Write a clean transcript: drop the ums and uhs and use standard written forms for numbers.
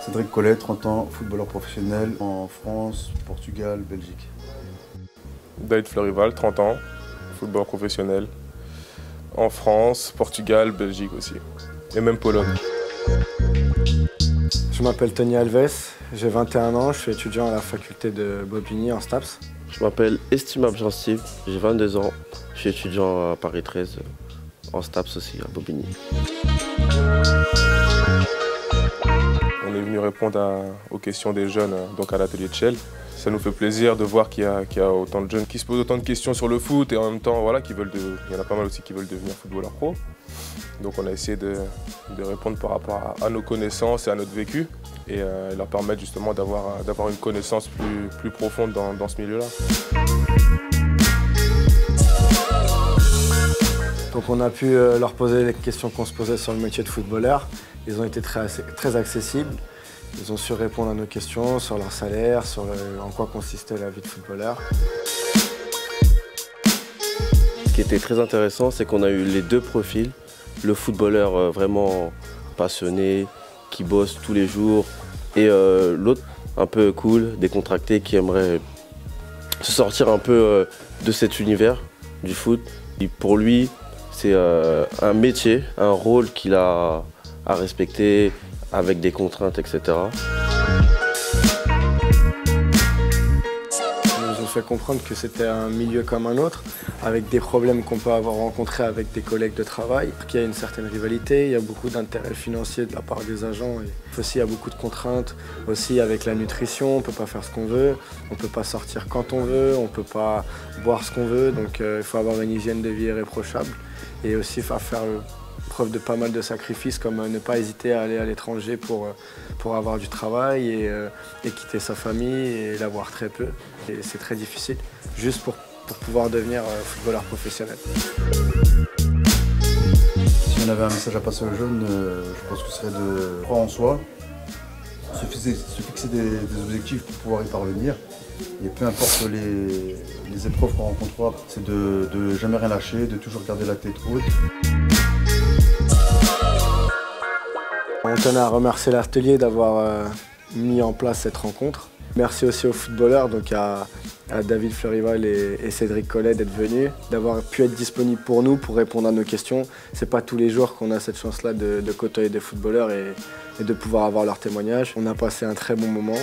Cédric Collet, 30 ans, footballeur professionnel en France, Portugal, Belgique. David Fleuryval, 30 ans, footballeur professionnel en France, Portugal, Belgique aussi, et même Pologne. Je m'appelle Tony Alves, j'ai 21 ans, je suis étudiant à la faculté de Bobigny en STAPS. Je m'appelle Estimable Jean-Steve, j'ai 22 ans, je suis étudiant à Paris 13 en STAPS aussi à Bobigny. On est venu répondre aux questions des jeunes donc à l'atelier de Shell. Ça nous fait plaisir de voir qu'il y a autant de jeunes qui se posent autant de questions sur le foot et en même temps voilà, il y en a pas mal aussi qui veulent devenir footballeurs pro. Donc on a essayé de répondre par rapport à nos connaissances et à notre vécu et leur permettre justement d'avoir une connaissance plus profonde dans ce milieu-là. Donc on a pu leur poser les questions qu'on se posait sur le métier de footballeur. Ils ont été très accessibles. Ils ont su répondre à nos questions sur leur salaire, sur en quoi consistait la vie de footballeur. Ce qui était très intéressant, c'est qu'on a eu les deux profils. Le footballeur vraiment passionné, qui bosse tous les jours, et l'autre un peu cool, décontracté, qui aimerait se sortir un peu de cet univers du foot. Et pour lui, c'est un métier, un rôle qu'il a à respecter avec des contraintes, etc. Ils nous ont fait comprendre que c'était un milieu comme un autre, avec des problèmes qu'on peut avoir rencontrés avec des collègues de travail. Il y a une certaine rivalité, il y a beaucoup d'intérêts financiers de la part des agents. Et aussi, il y a beaucoup de contraintes aussi avec la nutrition, on ne peut pas faire ce qu'on veut, on ne peut pas sortir quand on veut, on ne peut pas boire ce qu'on veut, donc il faut avoir une hygiène de vie irréprochable. Et aussi faire preuve de pas mal de sacrifices, comme ne pas hésiter à aller à l'étranger pour avoir du travail et quitter sa famille et l'avoir très peu. Et c'est très difficile, juste pour pouvoir devenir footballeur professionnel. Si on avait un message à passer aux jeunes, je pense que ce serait de croire en soi, se fixer des objectifs pour pouvoir y parvenir. Et peu importe les épreuves qu'on rencontrera, c'est de jamais rien lâcher, de toujours garder la tête haute. On tenait à remercier l'atelier d'avoir mis en place cette rencontre. Merci aussi aux footballeurs, donc à David Fleuryval et Cédric Collet d'être venus, d'avoir pu être disponibles pour nous, pour répondre à nos questions. C'est pas tous les jours qu'on a cette chance-là de côtoyer des footballeurs et de pouvoir avoir leur témoignage. On a passé un très bon moment.